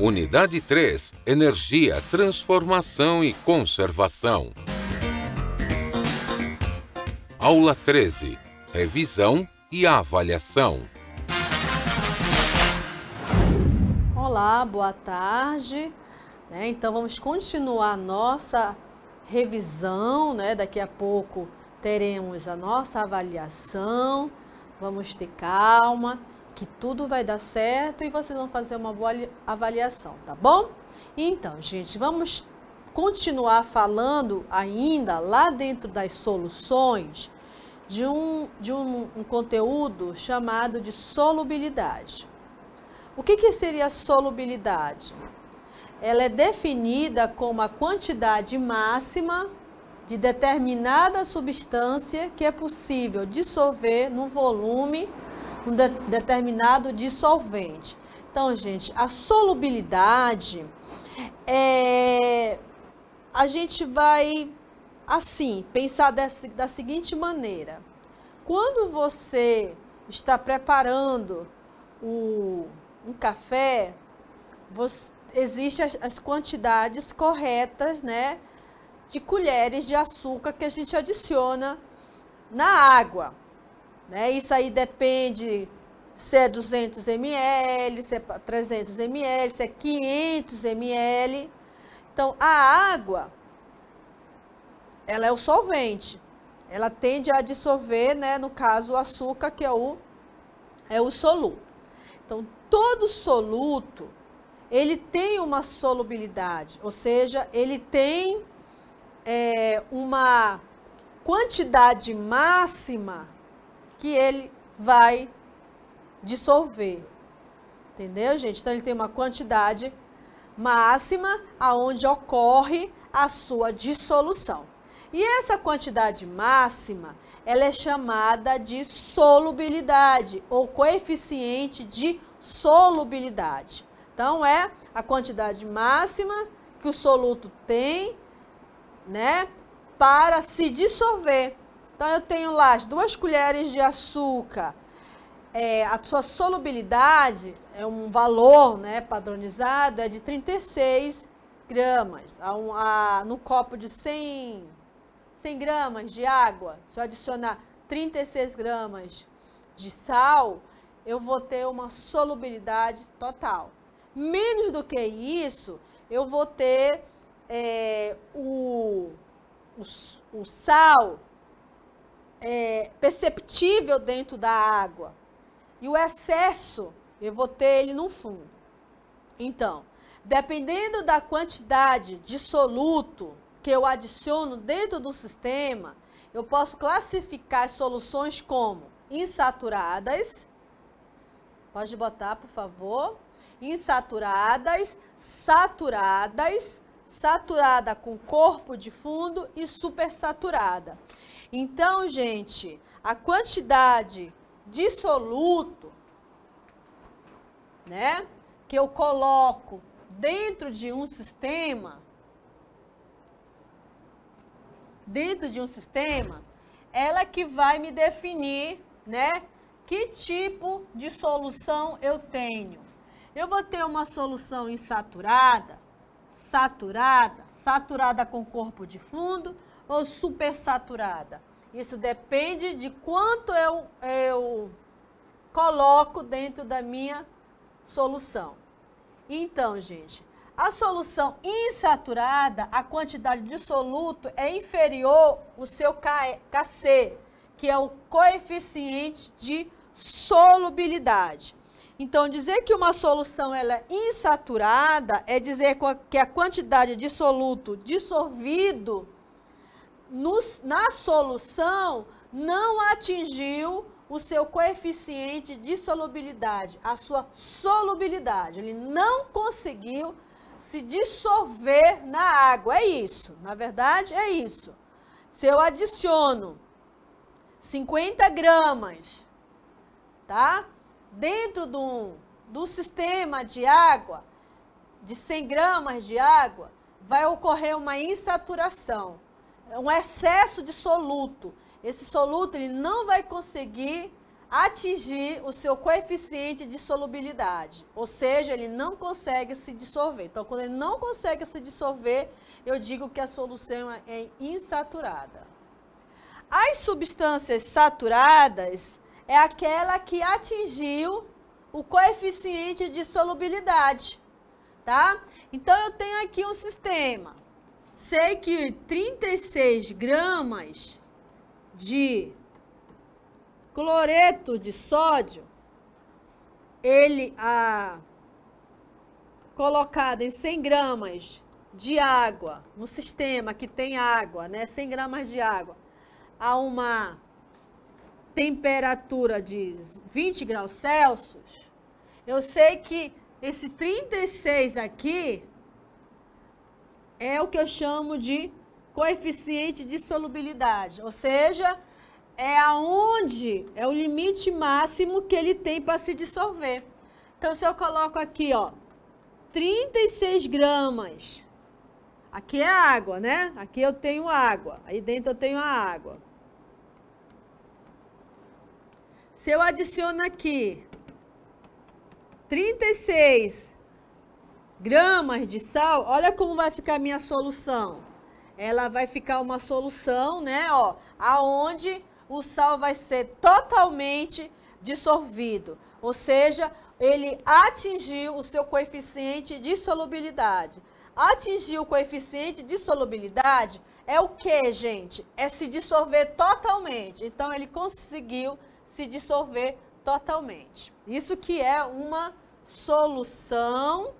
Unidade 3. Energia, transformação e conservação. Aula 13. Revisão e avaliação. Olá, boa tarde. Então, vamos continuar a nossa revisão, Daqui a pouco teremos a nossa avaliação. Vamos ter calma, que tudo vai dar certo e vocês vão fazer uma boa avaliação, tá bom? Então, gente, vamos continuar falando ainda lá dentro das soluções de um conteúdo chamado de solubilidade. O que seria a solubilidade? Ela é definida como a quantidade máxima de determinada substância que é possível dissolver no volume um determinado dissolvente. Então, gente, a solubilidade a gente vai, assim, pensar da seguinte maneira. Quando você está preparando um café, existem as quantidades corretas, de colheres de açúcar que a gente adiciona na água. Isso aí depende se é 200 ml, se é 300 ml, se é 500 ml. Então, a água, ela é o solvente. Ela tende a dissolver, no caso, o açúcar, que é o soluto. Então, todo soluto, ele tem uma solubilidade, ou seja, ele tem uma quantidade máxima que ele vai dissolver. Entendeu, gente? Então, ele tem uma quantidade máxima aonde ocorre a sua dissolução. E essa quantidade máxima, ela é chamada de solubilidade ou coeficiente de solubilidade. Então, é a quantidade máxima que o soluto tem, para se dissolver. Então, eu tenho lá as 2 colheres de açúcar. A sua solubilidade é um valor, padronizado, é de 36 gramas. No copo de 100 gramas de água, se eu adicionar 36 gramas de sal, eu vou ter uma solubilidade total. Menos do que isso, eu vou ter o sal perceptível dentro da água. E o excesso, eu vou ter ele no fundo. Então, dependendo da quantidade de soluto que eu adiciono dentro do sistema, eu posso classificar as soluções como insaturadas. Pode botar, por favor. Insaturadas, saturadas, saturada com corpo de fundo e supersaturada. Então, gente, a quantidade de soluto, que eu coloco dentro de um sistema, ela que vai me definir, que tipo de solução eu tenho. Eu vou ter uma solução insaturada, saturada com corpo de fundo ou supersaturada. Isso depende de quanto eu coloco dentro da minha solução. Então, gente, a solução insaturada, a quantidade de soluto é inferior ao seu Kc, que é o coeficiente de solubilidade. Então, dizer que uma solução ela é insaturada é dizer que a quantidade de soluto dissolvido na solução não atingiu o seu coeficiente de solubilidade, a sua solubilidade. Ele não conseguiu se dissolver na água. É isso, na verdade, é isso. Se eu adiciono 50 gramas, dentro do sistema de água, de 100 gramas de água, vai ocorrer uma insaturação, um excesso de soluto. Esse soluto ele não vai conseguir atingir o seu coeficiente de solubilidade, ou seja, ele não consegue se dissolver. Então, quando ele não consegue se dissolver, eu digo que a solução é insaturada. As substâncias saturadas é aquela que atingiu o coeficiente de solubilidade, tá? Então, eu tenho aqui um sistema. Sei que 36 gramas de cloreto de sódio, ele colocado em 100 gramas de água, no sistema que tem água, né? 100 gramas de água, a uma temperatura de 20 graus Celsius, eu sei que esse 36 aqui é o que eu chamo de coeficiente de solubilidade, ou seja, é o limite máximo que ele tem para se dissolver. Então, se eu coloco aqui, ó, 36 gramas, aqui é água, né? Aqui eu tenho água, aí dentro eu tenho a água. Se eu adiciono aqui 36 gramas de sal, olha como vai ficar a minha solução. Ela vai ficar uma solução, né, ó, aonde o sal vai ser totalmente dissolvido. Ou seja, ele atingiu o seu coeficiente de solubilidade. Atingir o coeficiente de solubilidade é o que, gente? É se dissolver totalmente. Então, ele conseguiu se dissolver totalmente. Isso que é uma solução,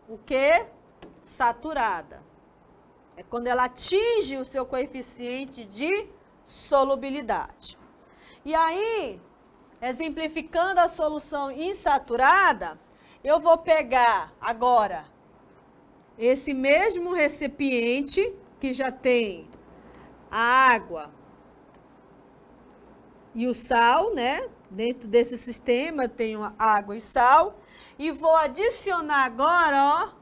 o quê? Saturada. É quando ela atinge o seu coeficiente de solubilidade. E aí, exemplificando a solução insaturada, eu vou pegar agora esse mesmo recipiente que já tem a água e o sal, né? Dentro desse sistema eu tenho água e sal. E vou adicionar agora, ó.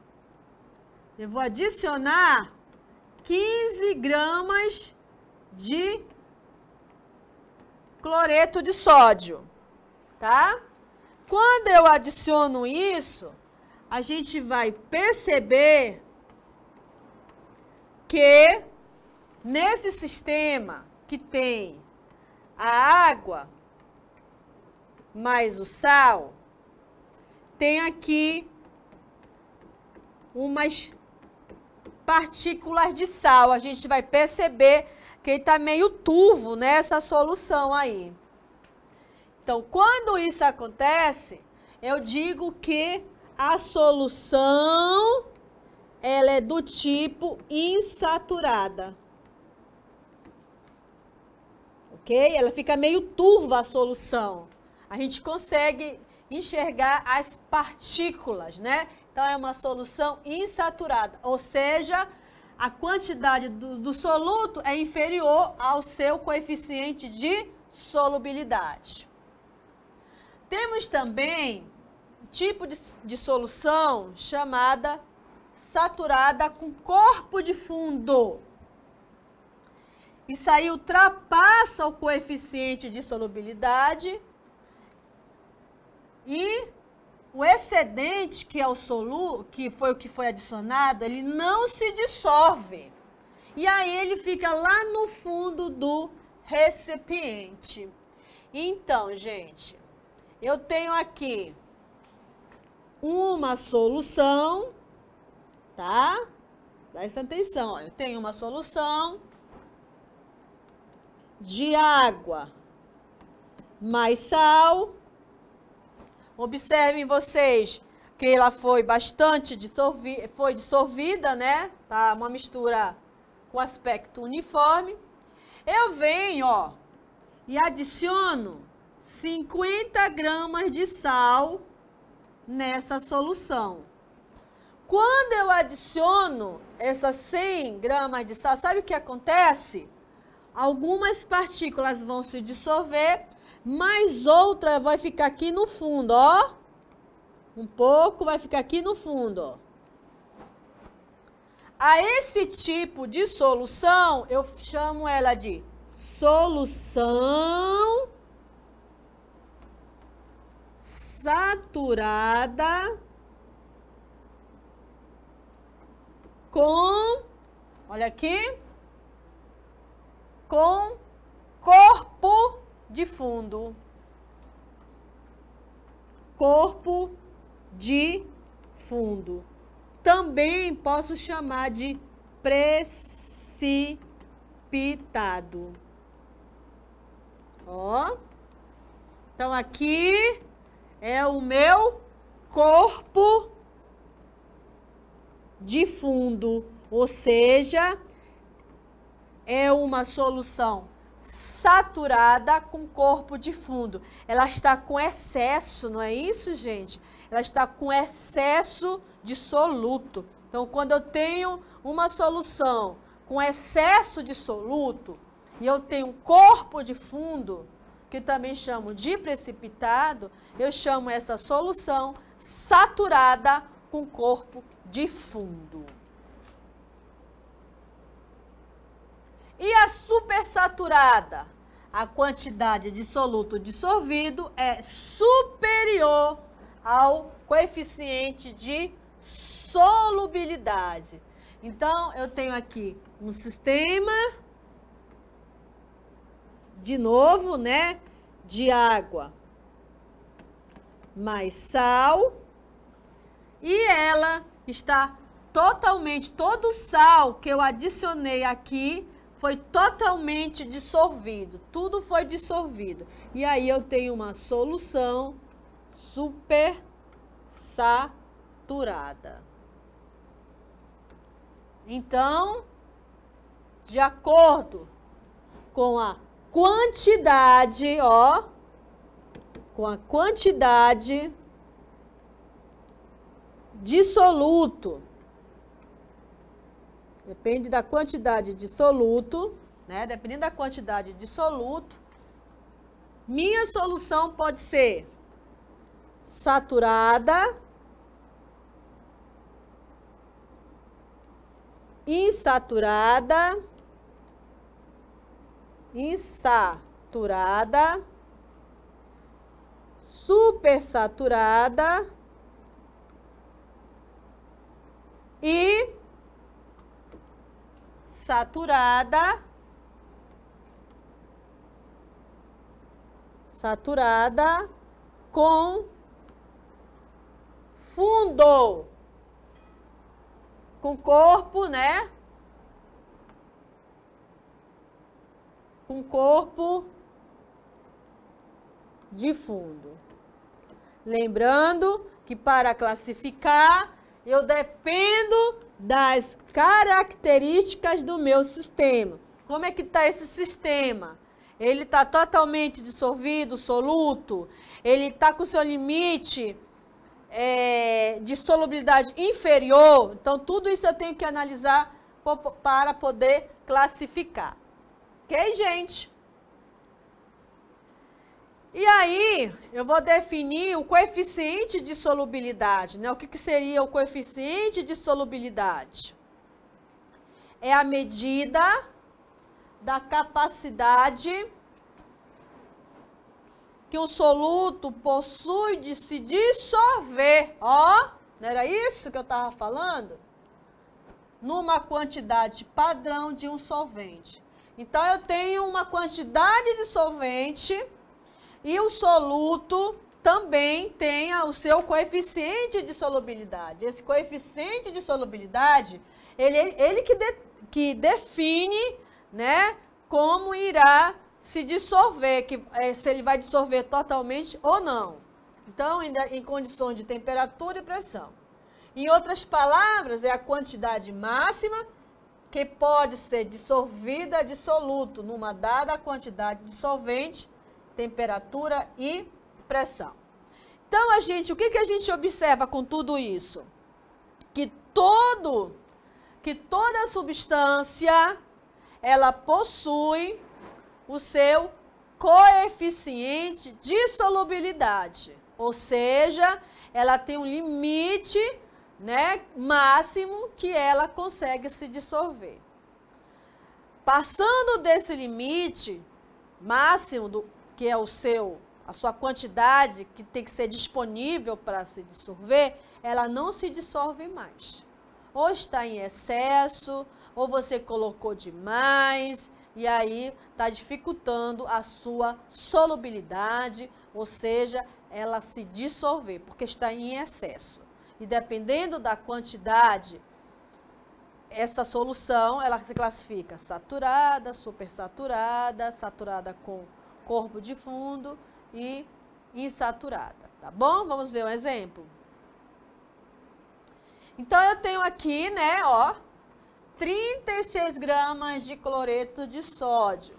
Eu vou adicionar 15 gramas de cloreto de sódio, tá? Quando eu adiciono isso, a gente vai perceber que nesse sistema que tem a água mais o sal, tem aqui umas partículas de sal. A gente vai perceber que ele está meio turvo nessa solução aí. Então, quando isso acontece, eu digo que a solução ela é do tipo insaturada. Ok? Ela fica meio turva a solução. A gente consegue enxergar as partículas, né? Então, é uma solução insaturada, ou seja, a quantidade do soluto é inferior ao seu coeficiente de solubilidade. Temos também um tipo de solução chamada saturada com corpo de fundo. Isso aí ultrapassa o coeficiente de solubilidade e o excedente, que é o que foi o que foi adicionado, ele não se dissolve. E aí ele fica lá no fundo do recipiente. Então, gente, eu tenho aqui uma solução, tá? Presta atenção, ó. Eu tenho uma solução de água mais sal. Observem vocês que ela foi bastante dissolvida, né? Tá uma mistura com aspecto uniforme. Eu venho, ó, e adiciono 50 gramas de sal nessa solução. Quando eu adiciono essas 100 gramas de sal, sabe o que acontece? Algumas partículas vão se dissolver, mas outra vai ficar aqui no fundo, ó. Um pouco vai ficar aqui no fundo, ó. A esse tipo de solução, eu chamo ela de solução saturada com, olha aqui, com corpo de fundo. Corpo de fundo. Também posso chamar de precipitado. Ó. Então, aqui é o meu corpo de fundo, ou seja, é uma solução saturada com corpo de fundo. Ela está com excesso, não é isso, gente? Ela está com excesso de soluto. Então, quando eu tenho uma solução com excesso de soluto e eu tenho um corpo de fundo, que também chamo de precipitado, eu chamo essa solução saturada com corpo de fundo. E a supersaturada? A quantidade de soluto dissolvido é superior ao coeficiente de solubilidade. Então, eu tenho aqui um sistema, de novo, né, de água mais sal, e ela está totalmente, todo o sal que eu adicionei aqui foi totalmente dissolvido, tudo foi dissolvido. E aí eu tenho uma solução super saturada. Então, de acordo com a quantidade, ó, com a quantidade de soluto, depende da quantidade de soluto, né? Dependendo da quantidade de soluto, minha solução pode ser saturada, insaturada, supersaturada e saturada com fundo, com corpo, né? Com corpo de fundo. Lembrando que para classificar, eu dependo das características do meu sistema. Como é que está esse sistema? Ele está totalmente dissolvido, soluto? Ele está com seu limite de solubilidade inferior? Então, tudo isso eu tenho que analisar para poder classificar. Ok, gente? E aí, eu vou definir o coeficiente de solubilidade, né? O que seria o coeficiente de solubilidade? É a medida da capacidade que um soluto possui de se dissolver. Ó, não era isso que eu estava falando? Numa quantidade padrão de um solvente. Então, eu tenho uma quantidade de solvente e o soluto também tem o seu coeficiente de solubilidade. Esse coeficiente de solubilidade, ele que define, né, como irá se dissolver, se ele vai dissolver totalmente ou não. Então, em condições de temperatura e pressão. Em outras palavras, é a quantidade máxima que pode ser dissolvida de soluto numa dada quantidade de solvente, temperatura e pressão. Então, o que a gente observa com tudo isso? Que toda substância, ela possui o seu coeficiente de solubilidade. Ou seja, ela tem um limite, né, máximo que ela consegue se dissolver. Passando desse limite máximo, que é a sua quantidade que tem que ser disponível para se dissolver, ela não se dissolve mais. Ou está em excesso, ou você colocou demais, e aí está dificultando a sua solubilidade, ou seja, ela se dissolver, porque está em excesso. E dependendo da quantidade, essa solução, ela se classifica saturada, supersaturada, saturada com corpo de fundo e insaturada, tá bom? Vamos ver um exemplo. Então, eu tenho aqui, né, ó, 36 gramas de cloreto de sódio,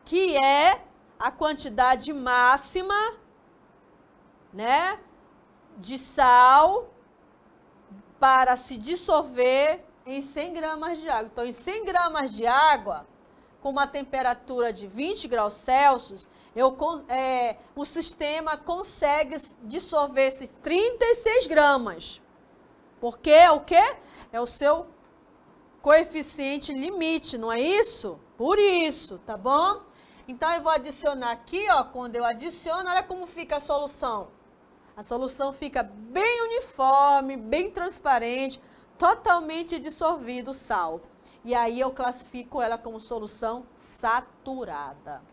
que é a quantidade máxima, né, de sal para se dissolver em 100 gramas de água. Então, em 100 gramas de água, com uma temperatura de 20 graus Celsius, o sistema consegue dissolver esses 36 gramas. Porque é o quê? É o seu coeficiente limite, não é isso? Por isso, tá bom? Então, eu vou adicionar aqui, ó, quando eu adiciono, olha como fica a solução. A solução fica bem uniforme, bem transparente, totalmente dissolvido o sal. E aí eu classifico ela como solução saturada.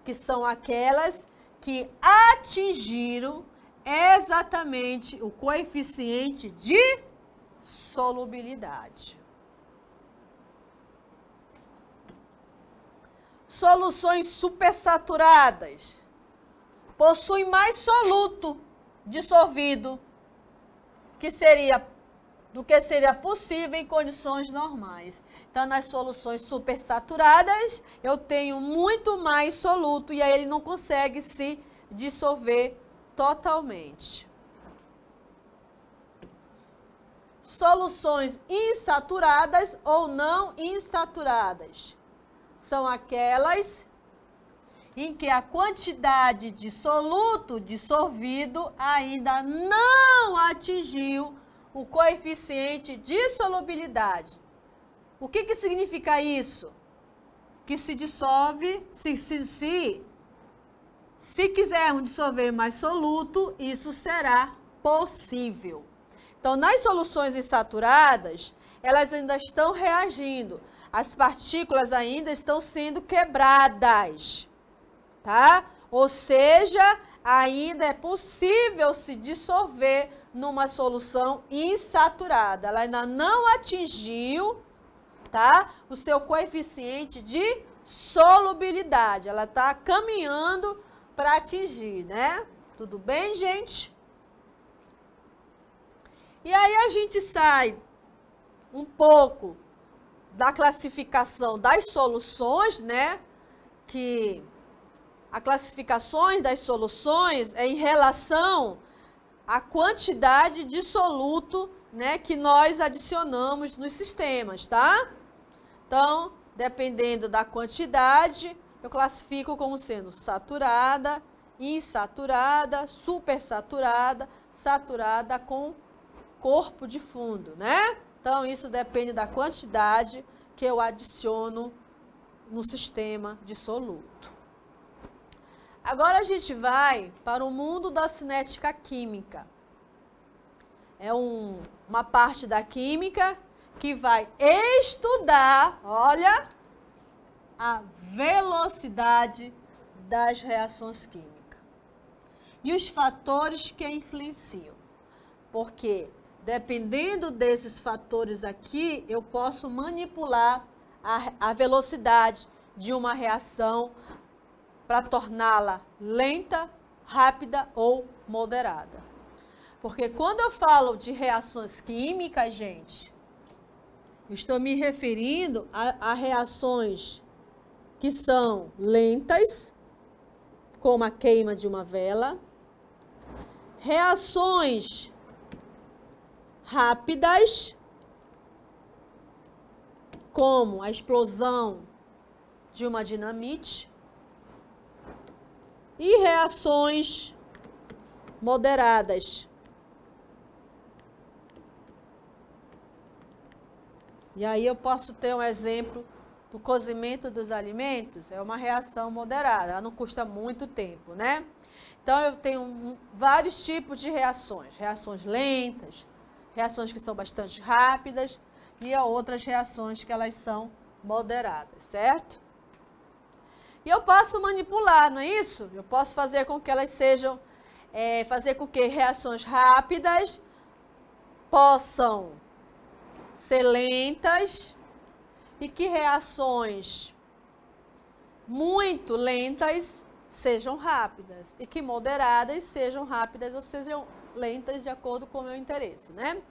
Que são aquelas que atingiram exatamente o coeficiente de solubilidade. Soluções supersaturadas possuem mais soluto dissolvido do que seria possível em condições normais. Então, nas soluções supersaturadas, eu tenho muito mais soluto e aí ele não consegue se dissolver totalmente. Soluções insaturadas ou não insaturadas são aquelas em que a quantidade de soluto dissolvido ainda não atingiu o coeficiente de solubilidade. O que significa isso? Que se dissolve, se quisermos dissolver mais soluto, isso será possível. Então, nas soluções insaturadas, elas ainda estão reagindo. As partículas ainda estão sendo quebradas, tá? Ou seja, ainda é possível se dissolver numa solução insaturada. Ela ainda não atingiu, tá, o seu coeficiente de solubilidade. Ela está caminhando para atingir, né? Tudo bem, gente? E aí a gente sai um pouco da classificação das soluções, né? Que a classificação das soluções é em relação à quantidade de soluto, né, que nós adicionamos nos sistemas, tá? Então, dependendo da quantidade, eu classifico como sendo saturada, insaturada, supersaturada, saturada com corpo de fundo, né? Então, isso depende da quantidade que eu adiciono no sistema de soluto. Agora a gente vai para o mundo da cinética química. É uma parte da química que vai estudar, olha, a velocidade das reações químicas e os fatores que a influenciam. Porque, dependendo desses fatores aqui, eu posso manipular a velocidade de uma reação para torná-la lenta, rápida ou moderada. Porque quando eu falo de reações químicas, gente, eu estou me referindo a reações que são lentas, como a queima de uma vela, reações rápidas, como a explosão de uma dinamite, e reações moderadas, E aí eu posso ter um exemplo do cozimento dos alimentos, é uma reação moderada, ela não custa muito tempo, né? Então, eu tenho vários tipos de reações. Reações lentas, reações que são bastante rápidas e outras reações que elas são moderadas, certo? E eu posso manipular, não é isso? Eu posso fazer com que elas sejam, fazer com que reações rápidas possam ser lentas e que reações muito lentas sejam rápidas e que moderadas sejam rápidas ou sejam lentas de acordo com o meu interesse, né?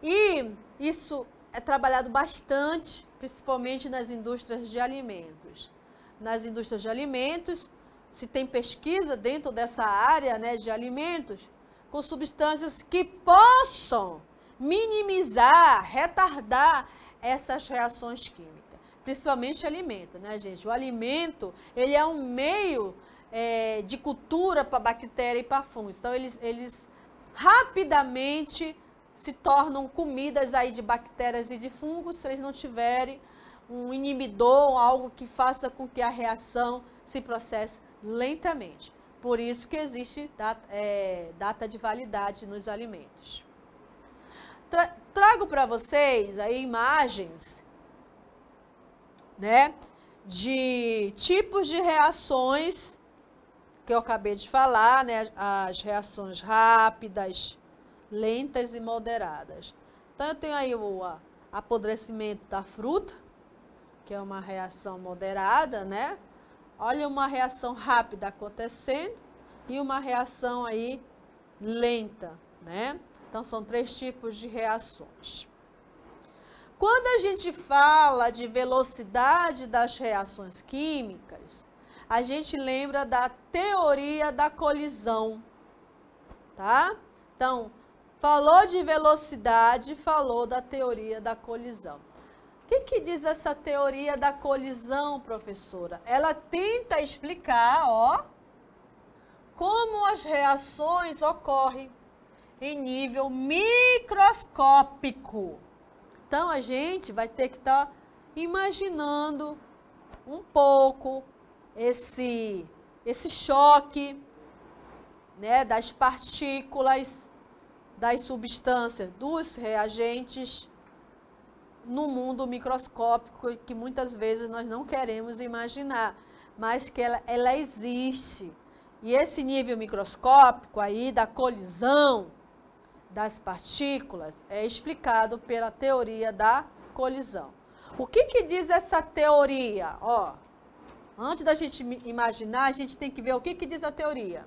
E isso é trabalhado bastante, principalmente nas indústrias de alimentos. Nas indústrias de alimentos, se tem pesquisa dentro dessa área, né, de alimentos, com substâncias que possam minimizar, retardar essas reações químicas. Principalmente alimento, né, gente? O alimento, ele é um meio de cultura para bactéria e para fungos. Então, eles rapidamente se tornam comidas aí de bactérias e de fungos se eles não tiverem um inibidor, algo que faça com que a reação se processe lentamente. Por isso que existe data de validade nos alimentos. Trago para vocês aí imagens, né, de tipos de reações que eu acabei de falar, né, as reações rápidas, lentas e moderadas. Então, eu tenho aí o apodrecimento da fruta, que é uma reação moderada, né? Olha uma reação rápida acontecendo e uma reação aí lenta, né? Então, são 3 tipos de reações. Quando a gente fala de velocidade das reações químicas, a gente lembra da teoria da colisão, tá? Então, falou de velocidade, falou da teoria da colisão. O que diz essa teoria da colisão, professora? Ela tenta explicar, como as reações ocorrem em nível microscópico. Então, a gente vai ter que estar imaginando um pouco esse choque, né, das partículas, das substâncias, dos reagentes no mundo microscópico que muitas vezes nós não queremos imaginar, mas que ela existe. E esse nível microscópico aí da colisão das partículas é explicado pela teoria da colisão. O que diz essa teoria? Antes da gente imaginar, a gente tem que ver o que diz a teoria.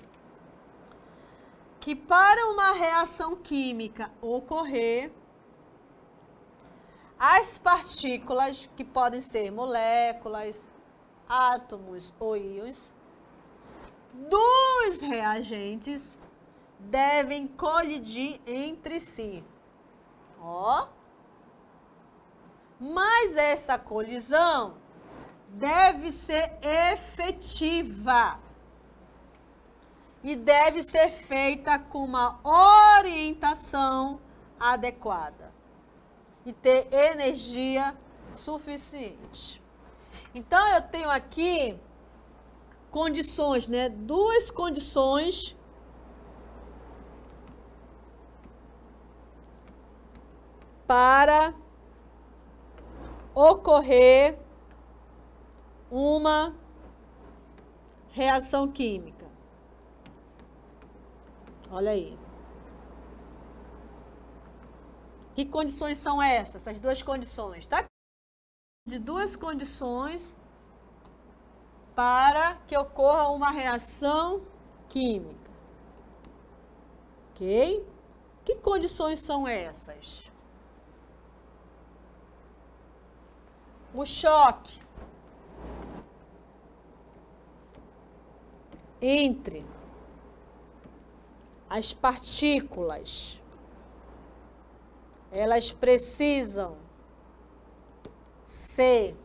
Que para uma reação química ocorrer, as partículas, que podem ser moléculas, átomos ou íons, dos reagentes devem colidir entre si. Mas essa colisão deve ser efetiva e deve ser feita com uma orientação adequada e ter energia suficiente. Então, eu tenho aqui condições, né? 2 condições para ocorrer uma reação química. Olha aí. Que condições são essas? Essas 2 condições, tá? De 2 condições para que ocorra uma reação química. Ok? Que condições são essas? O choque entre as partículas, elas precisam ser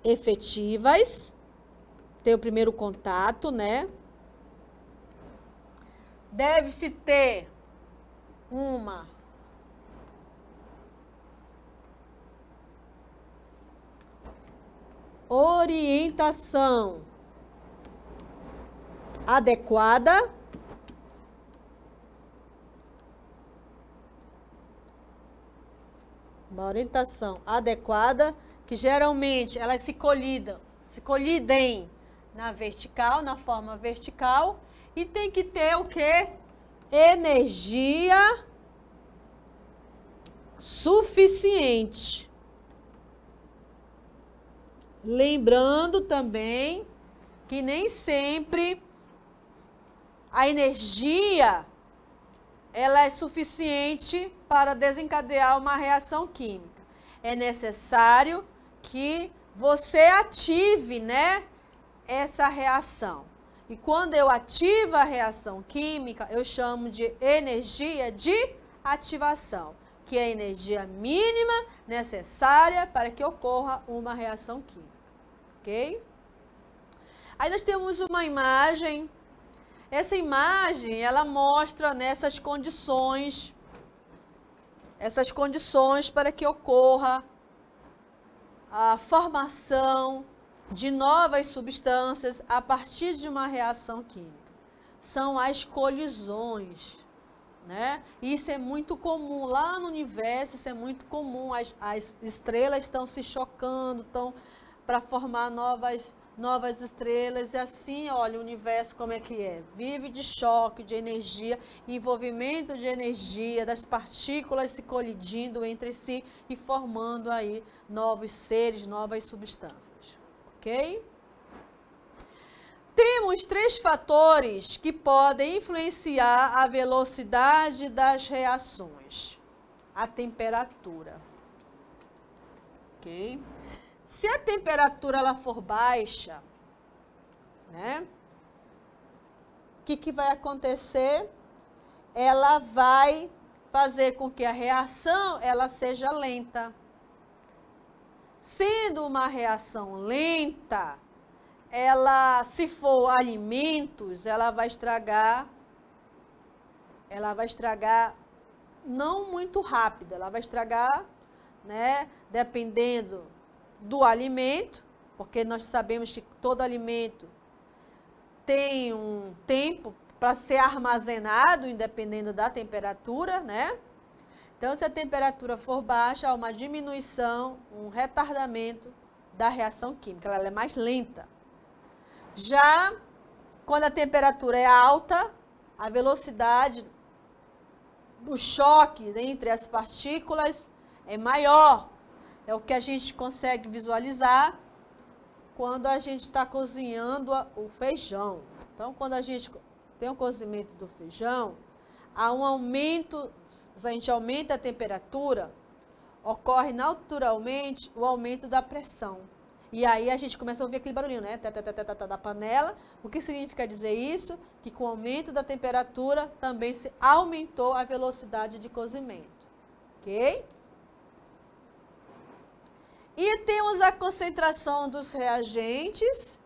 efetivas, ter o primeiro contato, né? Deve-se ter uma orientação adequada que geralmente elas se colidem na vertical, na forma vertical, e tem que ter o quê? Energia suficiente. Lembrando também que nem sempre a energia ela é suficiente para desencadear uma reação química. É necessário que você ative, né, essa reação. E quando eu ativo a reação química, eu chamo de energia de ativação, que é a energia mínima necessária para que ocorra uma reação química. Ok? Aí nós temos uma imagem. Essa imagem, ela mostra nessas condições para que ocorra a formação de novas substâncias a partir de uma reação química. São as colisões, né? Isso é muito comum lá no universo, isso é muito comum. As estrelas estão se chocando, estão para formar novas estrelas, e assim, olha, o universo como é que é? Vive de choque, de energia, envolvimento de energia, das partículas se colidindo entre si e formando aí novos seres, novas substâncias, ok? Temos 3 fatores que podem influenciar a velocidade das reações. A temperatura, ok? Se a temperatura ela for baixa, né? O que vai acontecer? Ela vai fazer com que a reação ela seja lenta. Sendo uma reação lenta, ela, se for alimentos, ela vai estragar não muito rápido, ela vai estragar, né? Dependendo do alimento, porque nós sabemos que todo alimento tem um tempo para ser armazenado, independendo da temperatura, né? Então, se a temperatura for baixa, há uma diminuição, um retardamento da reação química, ela é mais lenta. Já quando a temperatura é alta, a velocidade do choque entre as partículas é maior. É o que a gente consegue visualizar quando a gente está cozinhando o feijão. Então, quando a gente tem o cozimento do feijão, há um aumento, se a gente aumenta a temperatura, ocorre naturalmente o aumento da pressão. E aí a gente começa a ouvir aquele barulhinho, né? Da panela. O que significa dizer isso? Que com o aumento da temperatura também se aumentou a velocidade de cozimento. Ok? E temos a concentração dos reagentes.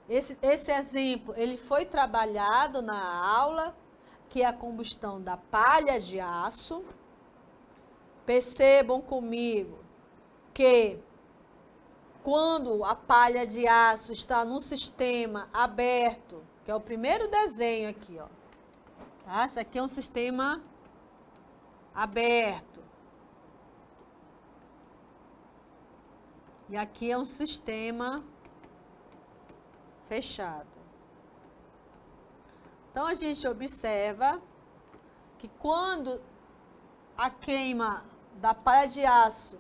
Esse exemplo, ele foi trabalhado na aula, que é a combustão da palha de aço. Percebam comigo que quando a palha de aço está num sistema aberto, que é o primeiro desenho aqui, ó. Tá? Esse aqui é um sistema aberto. E aqui é um sistema fechado. Então, a gente observa que quando a queima da palha de aço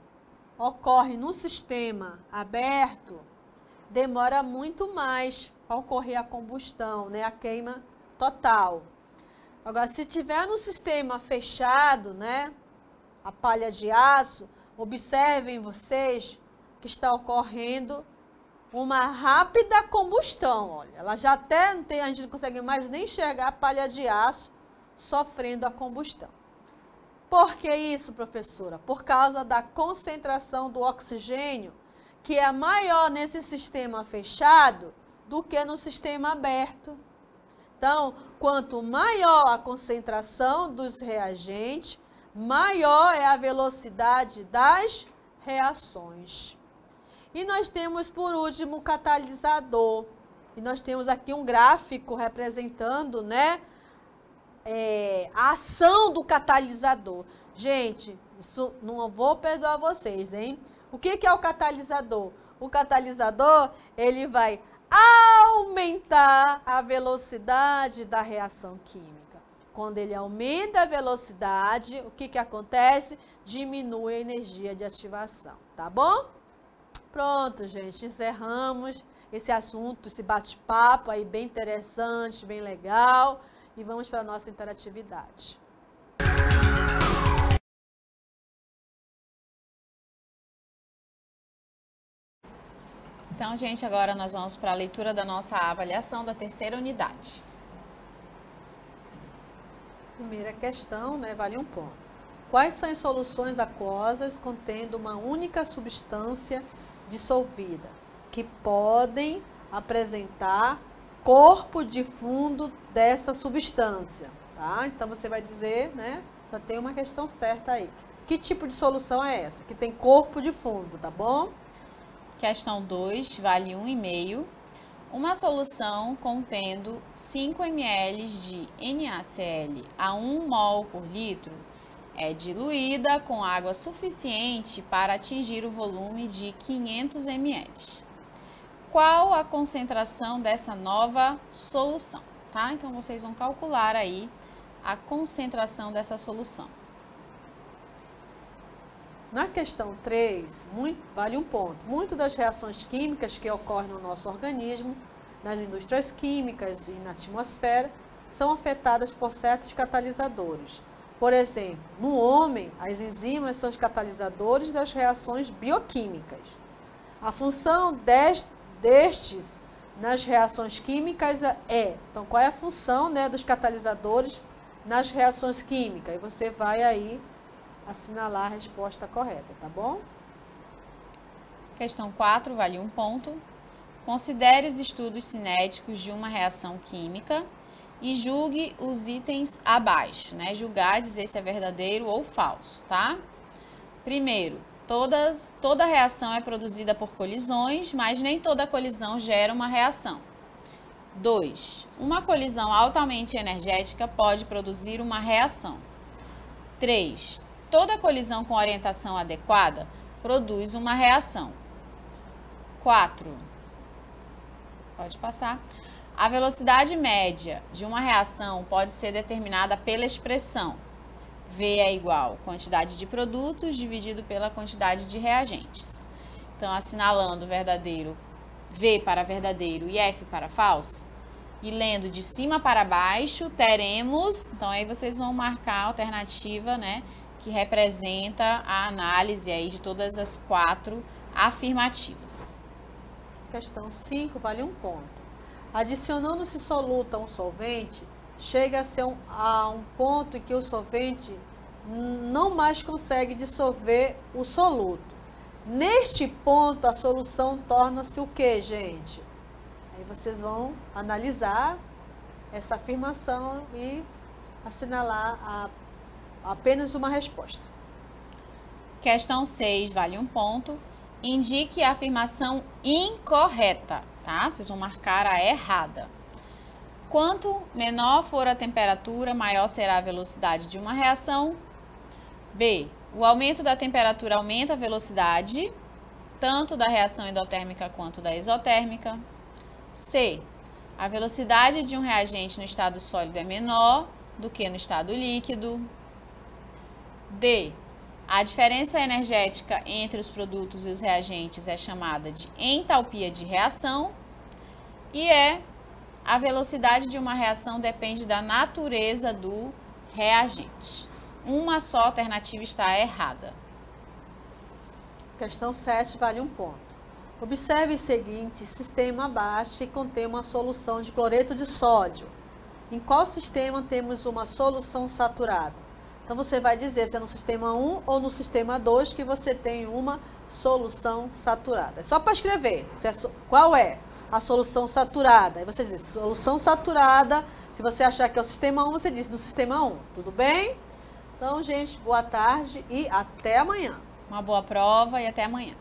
ocorre no sistema aberto, demora muito mais para ocorrer a combustão, né? A queima total. Agora, se tiver no sistema fechado, né? A palha de aço, observem vocês que está ocorrendo uma rápida combustão. Olha, ela já até não tem, a gente não consegue mais nem enxergar a palha de aço sofrendo a combustão. Por que isso, professora? Por causa da concentração do oxigênio, que é maior nesse sistema fechado do que no sistema aberto. Então, quanto maior a concentração dos reagentes, maior é a velocidade das reações. E nós temos, por último, o catalisador. E nós temos aqui um gráfico representando, né, a ação do catalisador. Gente, isso não vou perdoar vocês, hein? O que é o catalisador? O catalisador, ele vai aumentar a velocidade da reação química. Quando ele aumenta a velocidade, o que acontece? Diminui a energia de ativação, tá bom? Pronto, gente, encerramos esse assunto, esse bate-papo aí bem interessante, bem legal. E vamos para a nossa interatividade. Então, gente, agora nós vamos para a leitura da nossa avaliação da terceira unidade. Primeira questão, né, vale um ponto. Quais são as soluções aquosas contendo uma única substância dissolvida, que podem apresentar corpo de fundo dessa substância, tá? Então, você vai dizer, né, só tem uma questão certa aí. Que tipo de solução é essa? Que tem corpo de fundo, tá bom? Questão 2, vale 1,5. Uma solução contendo 5 ml de NaCl a 1 mol por litro é diluída com água suficiente para atingir o volume de 500 ml. Qual a concentração dessa nova solução, tá? Então, vocês vão calcular aí a concentração dessa solução. Na questão 3, vale um ponto. Muitas das reações químicas que ocorrem no nosso organismo, nas indústrias químicas e na atmosfera, são afetadas por certos catalisadores. Por exemplo, no homem, as enzimas são os catalisadores das reações bioquímicas. A função destes nas reações químicas então, qual é a função, né, dos catalisadores nas reações químicas? E você vai aí assinalar a resposta correta, tá bom? Questão 4, vale 1 ponto. Considere os estudos cinéticos de uma reação química e julgue os itens abaixo, né? Julgar, dizer se é verdadeiro ou falso, tá? Primeiro, toda reação é produzida por colisões, mas nem toda colisão gera uma reação. 2. Uma colisão altamente energética pode produzir uma reação. 3. Toda colisão com orientação adequada produz uma reação. 4. Pode passar. A velocidade média de uma reação pode ser determinada pela expressão V é igual quantidade de produtos dividido pela quantidade de reagentes. Então, assinalando verdadeiro, V para verdadeiro e F para falso, e lendo de cima para baixo, teremos, então aí vocês vão marcar a alternativa, né, que representa a análise aí de todas as 4 afirmativas. Questão 5, vale 1 ponto. Adicionando-se soluto a um solvente, chega a ser a um ponto em que o solvente não mais consegue dissolver o soluto. Neste ponto, a solução torna-se o quê, gente? Aí vocês vão analisar essa afirmação e assinalar apenas uma resposta. Questão 6, vale 1 ponto. Indique a afirmação incorreta, tá? Vocês vão marcar a errada. Quanto menor for a temperatura, maior será a velocidade de uma reação. B. O aumento da temperatura aumenta a velocidade, tanto da reação endotérmica quanto da exotérmica. C. A velocidade de um reagente no estado sólido é menor do que no estado líquido. D. A diferença energética entre os produtos e os reagentes é chamada de entalpia de reação. E a velocidade de uma reação depende da natureza do reagente. Uma só alternativa está errada. Questão 7, vale 1 ponto. Observe o seguinte sistema abaixo que contém uma solução de cloreto de sódio. Em qual sistema temos uma solução saturada? Então, você vai dizer se é no sistema 1 ou no sistema 2 que você tem uma solução saturada. É só para escrever. Qual é a solução saturada? Aí você diz, solução saturada, se você achar que é o sistema 1, você diz no sistema 1. Tudo bem? Então, gente, boa tarde e até amanhã. Uma boa prova e até amanhã.